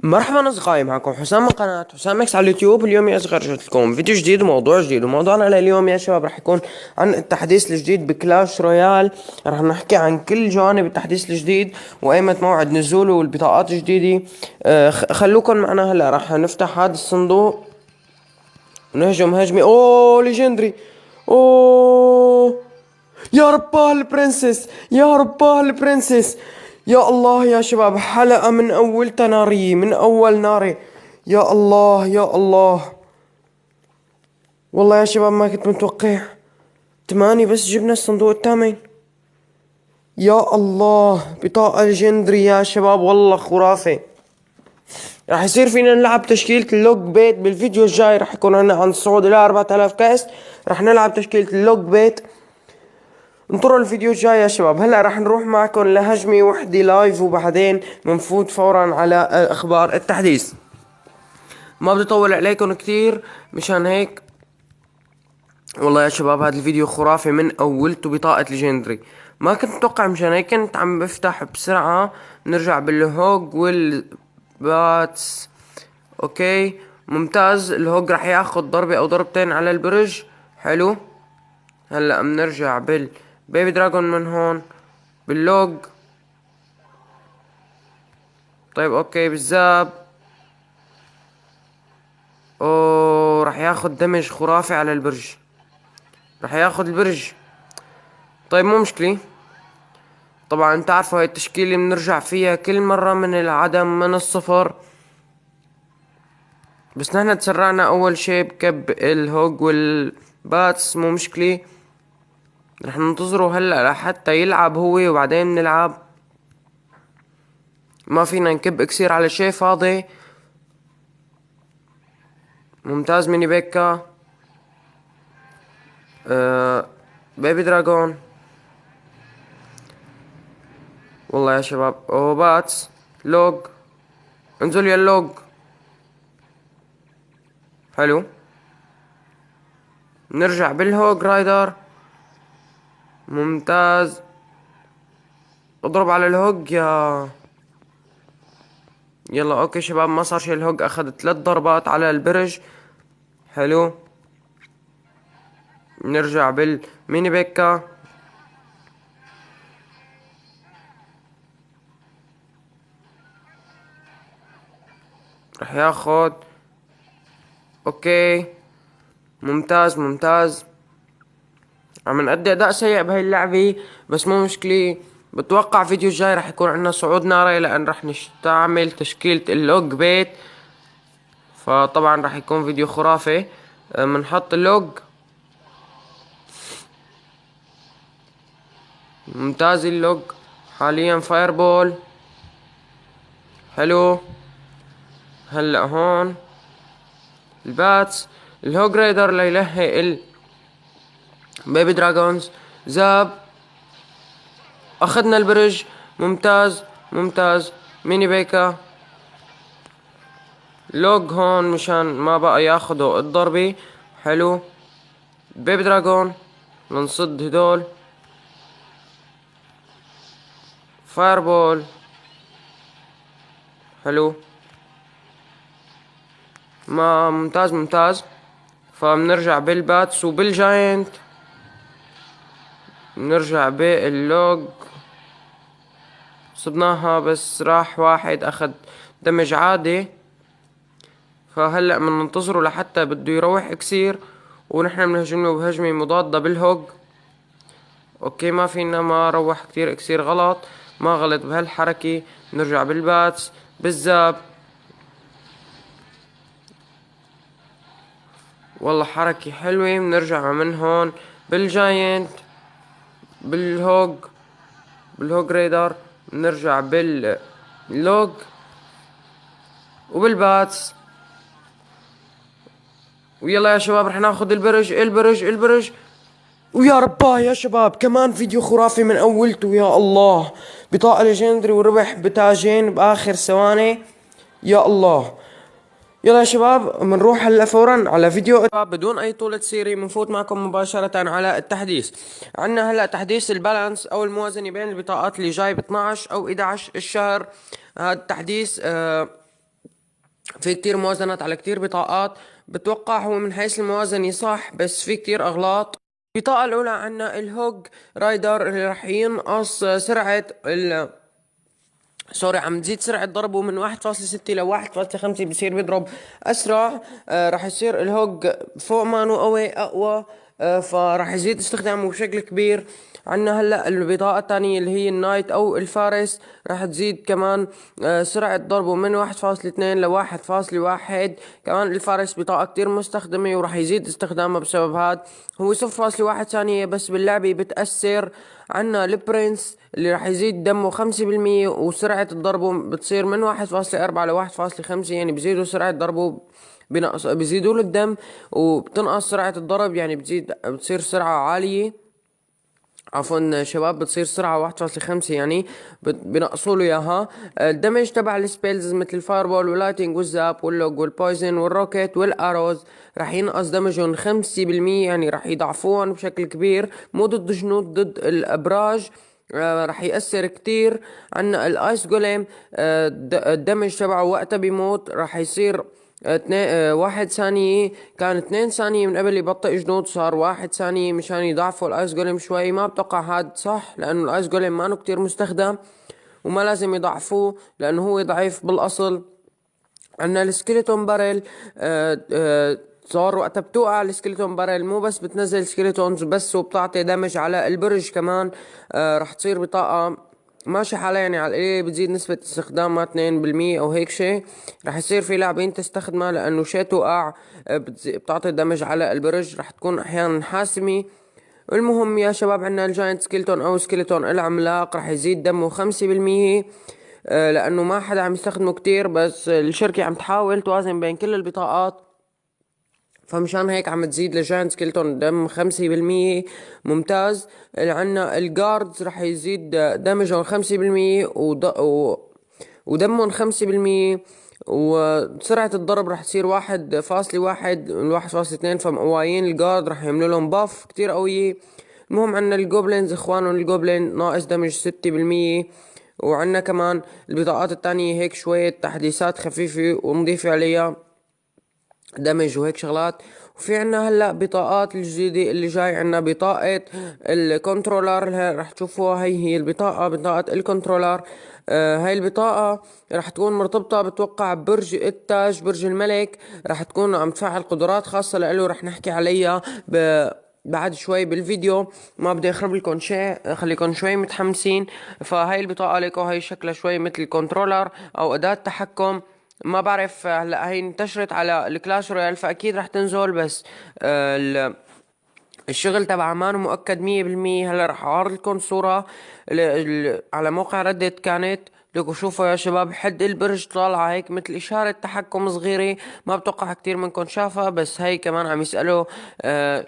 مرحبا اصدقائي، معكم حسام من قناة حسام اكس على اليوتيوب. اليوم يا اصغر رجعت لكم فيديو جديد وموضوع جديد، وموضوعنا لليوم يا شباب راح يكون عن التحديث الجديد بكلاش رويال. راح نحكي عن كل جوانب التحديث الجديد وايمت موعد نزوله والبطاقات الجديدة. خلوكم معنا. هلا راح نفتح هذا الصندوق ونهجم هجمة. اوه ليجندري. اوه يا رباه البرنسس، يا رباه البرنسس. يا الله يا شباب، حلقة من أول نارية، من أول ناري. يا الله يا الله. والله يا شباب ما كنت متوقع. 8 بس جبنا الصندوق الثامن. يا الله، بطاقة ليجندري يا شباب، والله خرافي. راح يصير فينا نلعب تشكيلة اللوج بيت بالفيديو الجاي. راح يكون عنا عن الصعود إلى 4000 كاس. راح نلعب تشكيلة اللوج بيت. انطروا الفيديو الجاي يا شباب. هلا راح نروح معكم لهجمة وحدة لايف، وبعدين بنفوت فورا على اخبار التحديث. ما بدي اطول عليكم كتير مشان هيك. والله يا شباب هذا الفيديو خرافي من اولته. بطاقة ليجندري ما كنت متوقع، مشان هيك كنت عم بفتح بسرعة. نرجع بالهوج والباتس. اوكي ممتاز. الهوج راح ياخد ضربة او ضربتين على البرج. حلو. هلا بنرجع بالبيبي دراجون من هون باللوج. طيب اوكي بالزاب. اوه راح ياخد دمج خرافي على البرج. راح ياخد البرج. طيب مو مشكلة. طبعا انت عارفوا هاي التشكيلة بنرجع فيها كل مرة من العدم، من الصفر. بس نحن تسرعنا اول شي بكب الهوج والباتس، مو مشكلة. رح ننتظره هلا لحتى يلعب هو وبعدين نلعب. ما فينا نكب اكسير على شي فاضي. ممتاز ميني بيكا. بيبي دراجون. والله يا شباب اوه باتس. لوج. انزل يا اللوج. حلو. نرجع بالهوج رايدر. ممتاز. اضرب على الهوج يا. يلا اوكي شباب، ما صار شي. الهوج اخذ 3 ضربات على البرج. حلو. نرجع بالميني بيكا. رح ياخد. اوكي ممتاز ممتاز. عم نأدي اداء سيء بهاي اللعبة، بس مو مشكلة. بتوقع فيديو الجاي رح يكون عندنا صعود ناري، لان رح نستعمل تشكيلة اللوج بيت. فطبعا رح يكون فيديو خرافي. بنحط اللوج. ممتاز اللوج. حاليا فايربول. حلو. هلا هون الباتس. الهوج رايدر ليلهي البيبي دراجونز. زاب. اخذنا البرج. ممتاز ممتاز. ميني بيكا. لوج هون مشان ما بقى ياخدوا الضربة. حلو. بيبي دراجون. ننصد هدول. فايربول. حلو. ما ممتاز ممتاز. فبنرجع بالباتس وبالجاينت. نرجع باللوج. صبناها بس راح واحد اخد دمج عادي. فهلأ بننتظره لحتى بده يروح اكسير، ونحن بنهجم له بهجمة مضادة بالهوج. اوكي ما فينا ما روح كتير اكسير غلط. ما غلط بهالحركة. نرجع بالباتس بالزاب. والله حركة حلوة. بنرجع من هون بالجاينت. بالهوج. بالهوج ريدر. بنرجع باللوج وبالباتس. ويلا يا شباب رح ناخد البرج البرج البرج. ويا رباه يا شباب، كمان فيديو خرافي من اولته. يا الله، بطاقة ليجندري وربح بتاجين باخر ثواني. يا الله. يلا يا شباب بنروح هلا فورا على فيديو. بدون اي طولة سيري بنفوت معكم مباشرة على التحديث. عنا هلا تحديث البالانس او الموازنة بين البطاقات اللي جاي ب 12 او 11 الشهر. هذا التحديث في كتير موازنات على كتير بطاقات. بتوقع هو من حيث الموازنة صح، بس في كتير أغلاط. البطاقة الأولى عنا الهوج رايدر اللي رح ينقص سرعة سوري، عم تزيد سرعة ضربه من 1.6 ل 1.5، بصير بيضرب أسرع. رح يصير الهوج فوق مانو قوي أقوى. فرح يزيد استخدامه بشكل كبير. عنا هلا البطاقة الثانية اللي هي النايت أو الفارس، رح تزيد كمان سرعة ضربه من 1.2 ل 1.1. كمان الفارس بطاقة كتير مستخدمة ورح يزيد استخدامها بسبب هاد. هو 0.1 ثانية بس باللعبة بتأثر. عنا البرنس اللي راح يزيد دمه 5%، وسرعة ضربه بتصير من 1.4 ل 1.5، يعني بزيدوا سرعة ضربه، بيزيدوا له الدم وبتنقص سرعة الضرب، يعني بتصير سرعة عالية. عفوا شباب، بتصير سرعة 1.5 يعني بنقصوا له اياها. الدمج تبع السبيلز مثل الفايربول واللايتنج والزاب واللوج والبويزن والروكيت والاروز راح ينقص دمجهم 5%، يعني راح يضعفوهم بشكل كبير، مو ضد جنود، ضد الابراج. راح يأثر كتير. عنا الايس جوليم، الدمج تبعه وقتها بيموت راح يصير 1 ثانية. كان 2 ثانية من قبل يبطئ جنود، صار 1 ثانية مشان يضعفوا الايس جوليم شوي. ما بتوقع هاد صح، لانه الايس جوليم ما كتير مستخدم وما لازم يضعفوه لانه هو ضعيف بالاصل. عنا السكيلتون بارل، صار وقتها بتوقع السكيلتون بارل مو بس بتنزل سكيلتونز بس، وبتعطي دمج على البرج كمان. رح تصير بطاقة ماشي حاليا يعني على القليل، بتزيد نسبة استخدامها 2% أو هيك شي. رح يصير في لاعبين تستخدمها لأنه شي توقع، بتعطي دمج على البرج، رح تكون أحيانا حاسمة. المهم يا شباب، عنا الجاينت سكيلتون أو سكيلتون العملاق رح يزيد دمه 5%. لأنه ما حدا عم يستخدمه كتير، بس الشركة عم تحاول توازن بين كل البطاقات، فمشان هيك عم تزيد لجاينت سكيلتون دم 5%. ممتاز. اللي عنا الجاردز رح يزيد دمجهم 5%، ودمهم 5%. وسرعة الضرب رح تصير 1.1 من 1.2، فمقوايين الجارد رح يعملوا لهم باف كتير قوية. المهم عنا الجوبلينز اخوانهم الجوبلين ناقص دمج 6%. وعنا كمان البطاقات التانية هيك شوية تحديثات خفيفة ونضيف عليها دمج وهيك شغلات. وفي عنا هلا بطاقات الجديدة اللي جاي، عنا بطاقة الكنترولر. رح تشوفوها، هي البطاقة، بطاقة الكنترولر. هاي البطاقة رح تكون مرتبطة بتوقع برج التاج، برج الملك. رح تكون عم تفعل قدرات خاصة له، رح نحكي عليها بعد شوي بالفيديو. ما بدي اخرب لكم شيء، خليكم شوي متحمسين. فهاي البطاقة ليكو هاي شكلها شوي مثل الكنترولر او اداة تحكم. ما بعرف هلا هي انتشرت على الكلاش رويال فاكيد رح تنزل، بس الشغل تبع ما مؤكد 100%. هلا رح اعرض لكم صورة على موقع ردت كانت لكم. شوفوا يا شباب، حد البرج طالعة هيك مثل إشارة تحكم صغيرة، ما بتوقع كتير منكم شافها، بس هي كمان عم يسألوا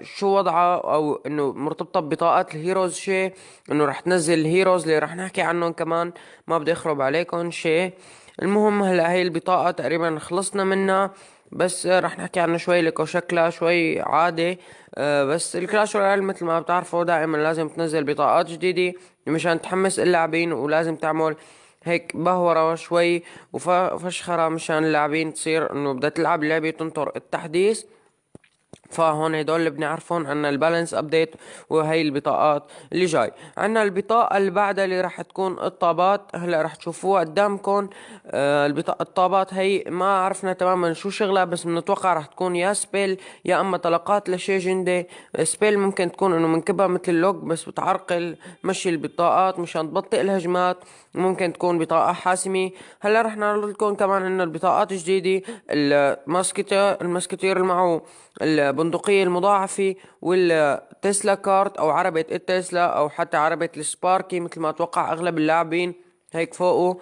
شو وضعها، أو إنه مرتبطة ببطاقات الهيروز شي، إنه رح تنزل الهيروز اللي رح نحكي عنهم كمان. ما بدي أخرب عليكم شي. المهم هلا هي البطاقة تقريبا خلصنا منها، بس رح نحكي عنه شوي لكو شكلها شوي عادي. بس الكلاش رويال مثل ما بتعرفوا دائما لازم تنزل بطاقات جديدة مشان تحمس اللاعبين، ولازم تعمل هيك بهورة شوي وفشخرة مشان اللاعبين تصير انه بدها تلعب اللعبة تنطر التحديث. فهون هدول اللي بنعرفهم عنا البالانس ابديت. وهي البطاقات اللي جاي عنا. البطاقة اللي بعدها اللي راح تكون الطابات، هلا راح تشوفوها قدامكم. الطابات هي ما عرفنا تماما شو شغلها، بس بنتوقع راح تكون يا سبيل يا اما طلقات لشي جندي. سبيل ممكن تكون انه منكبها مثل اللوج بس بتعرقل مشي البطاقات مشان تبطئ الهجمات. ممكن تكون بطاقة حاسمة. هلا رح نعرض لكم كمان انه البطاقات الجديدة، الماسكتير اللي معه البندقية المضاعفة، والتسلا كارت أو عربة التسلا، أو حتى عربة السباركي مثل ما أتوقع أغلب اللاعبين هيك فوقه.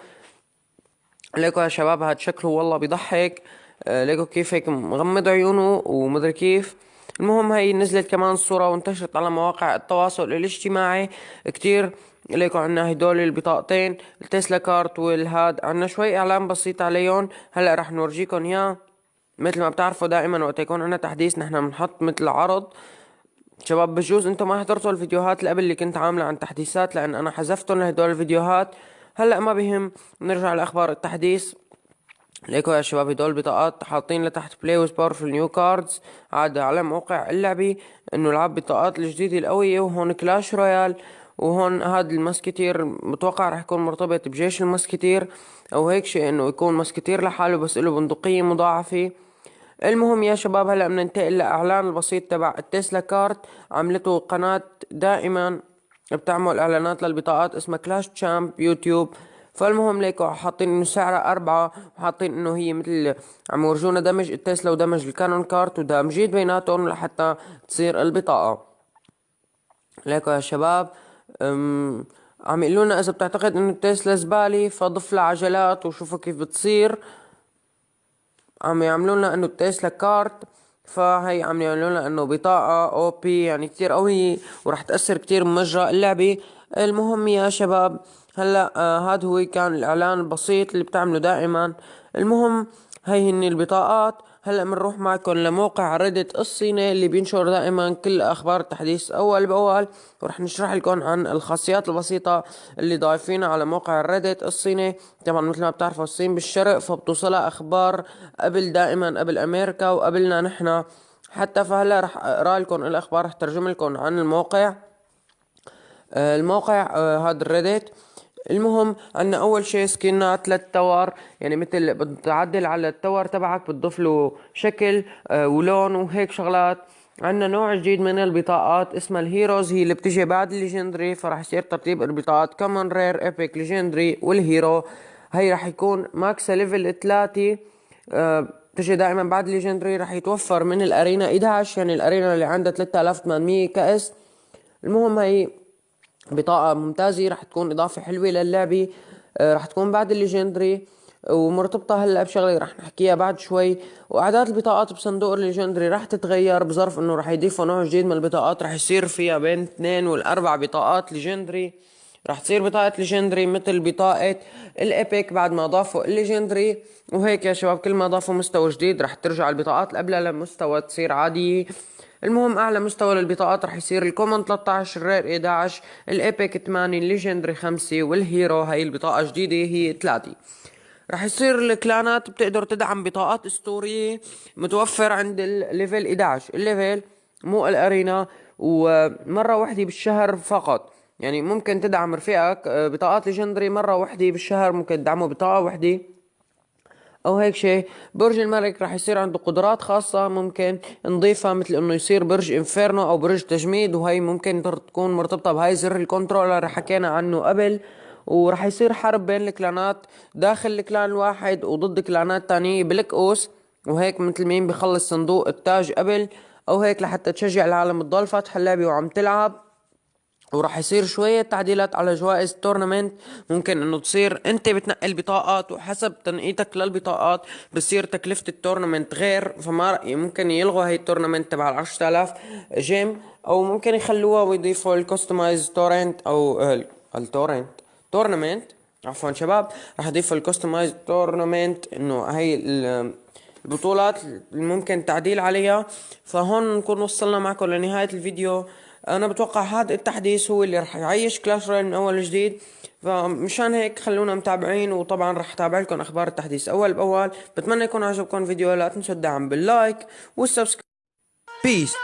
ليكو يا شباب هاد شكله والله بيضحك. ليكو كيف هيك مغمض عيونه ومدري كيف. المهم هي نزلت كمان صورة وانتشرت على مواقع التواصل الاجتماعي كتير. ليكو عنا هدول البطاقتين التسلا كارت والهاد، عنا شوي اعلان بسيط عليهم هلا رح نورجيكم اياه. مثل ما بتعرفوا دائما وقت يكون عنا تحديث نحن بنحط مثل عرض. شباب بجوز انتم ما حضرتوا الفيديوهات اللي قبل اللي كنت عاملة عن تحديثات، لان انا حذفتهم لهدول الفيديوهات. هلا ما بهم، نرجع لاخبار التحديث. ليكو يا شباب هدول البطاقات حاطين لتحت بلاي ويز باورفul نيو كاردز عاد على موقع اللعبة انه العب بطاقات الجديدة القوية، وهون كلاش رويال، وهون هاد الماسكتير متوقع رح يكون مرتبط بجيش الماسكتير او هيك شيء، انه يكون ماسكتير لحاله بس له بندقية مضاعفة. المهم يا شباب هلا بدنا ننتقل لاعلان البسيط تبع التسلا كارت. عملته قناة دائما بتعمل اعلانات للبطاقات اسمها كلاش تشامب يوتيوب. فالمهم ليكو حاطين انه سعرها 4، وحاطين انه هي مثل عم يورجونا دمج التسلا ودمج الكانون كارت ودمجيت بيناتهم لحتى تصير البطاقة. ليكو يا شباب عم يقولونا اذا بتعتقد انه التسلا زبالة فضف لها عجلات وشوفوا كيف بتصير. عم يعملوا لنا انه التسلا كارت، فهي عم يعملوا لنا انه بطاقة او بي يعني كتير قوية وراح تأثر كتير بمجرى اللعبة. المهم يا شباب هلا هذا هو كان الاعلان البسيط اللي بتعمله دائما. المهم هي هن البطاقات. هلا بنروح معكم لموقع ريدت الصيني اللي بينشر دائما كل اخبار التحديث اول باول، ورح نشرح لكم عن الخاصيات البسيطة اللي ضايفينها على موقع ريدت الصيني. طبعا مثل ما بتعرفوا الصين بالشرق فبتوصلها اخبار قبل دائما قبل امريكا وقبلنا نحنا حتى. فهلا رح اقرا لكم الاخبار، رح ترجم لكم عن الموقع. الموقع هذا الريدت. المهم عنا اول شيء سكنات للتور، يعني مثل بتعدل على التور تبعك بتضيف له شكل ولون وهيك شغلات. عنا نوع جديد من البطاقات اسمها الهيروز، هي اللي بتجي بعد الليجندري، فراح يصير ترتيب البطاقات كمان رير ايبك ليجندري والهيرو. هي راح يكون ماكس ليفل 3 بتجي دائما بعد الليجندري. راح يتوفر من الارينا 11، يعني الارينا اللي عندها 3800 كأس. المهم هي بطاقة ممتازة رح تكون إضافة حلوة للعبة. رح تكون بعد الليجندري ومرتبطة هلا بشغلة رح نحكيها بعد شوي. وأعداد البطاقات بصندوق الليجندري رح تتغير بظرف إنه رح يضيفوا نوع جديد من البطاقات، رح يصير فيها بين 2 و4 بطاقات ليجندري. رح تصير بطاقة ليجندري مثل بطاقة الإيبك بعد ما ضافوا الليجندري. وهيك يا شباب كل ما ضافوا مستوى جديد رح ترجع البطاقات اللي قبلها لمستوى تصير عادية. المهم اعلى مستوى للبطاقات رح يصير الكومن 13، الرير 11، الايبك 8، الليجندري 5، والهيرو هاي البطاقة جديدة هي 3. رح يصير الكلانات بتقدر تدعم بطاقات اسطورية متوفر عند الليفل 11. الليفل مو الارينا، ومرة واحدة بالشهر فقط. يعني ممكن تدعم رفيقك بطاقات ليجندري مرة واحدة بالشهر، ممكن تدعمه بطاقة واحدة او هيك شيء. برج الملك راح يصير عنده قدرات خاصة ممكن نضيفها، مثل انه يصير برج انفيرنو او برج تجميد، وهي ممكن تكون مرتبطة بهاي زر الكنترولر اللي حكينا عنه قبل. وراح يصير حرب بين الكلانات داخل الكلان الواحد وضد كلانات تانية بلك اوس، وهيك مثل مين بيخلص صندوق التاج قبل او هيك لحتى تشجع العالم تضل فاتحة اللعبة وعم تلعب. وراح يصير شوية تعديلات على جوائز التورنمنت، ممكن انه تصير انت بتنقي البطاقات وحسب تنقيتك للبطاقات بصير تكلفة التورنمنت غير. فما ممكن يلغوا هاي التورنمنت تبع 10,000 جيم، او ممكن يخلوها ويضيفوا الكوستمايز تورنت او التورنت تورنمنت. عفوا شباب راح يضيفوا الكوستمايز تورنمنت انه هاي البطولات اللي ممكن تعديل عليها. فهون نكون وصلنا معكم لنهاية الفيديو. انا بتوقع هذا التحديث هو اللي رح يعيش كلاش رويال من اول وجديد، فمشان هيك خلونا متابعين، وطبعا رح اتابع لكم اخبار التحديث اول باول. بتمنى يكون عجبكم الفيديو، لا تنسوا الدعم باللايك والسبسكرايب. بيس.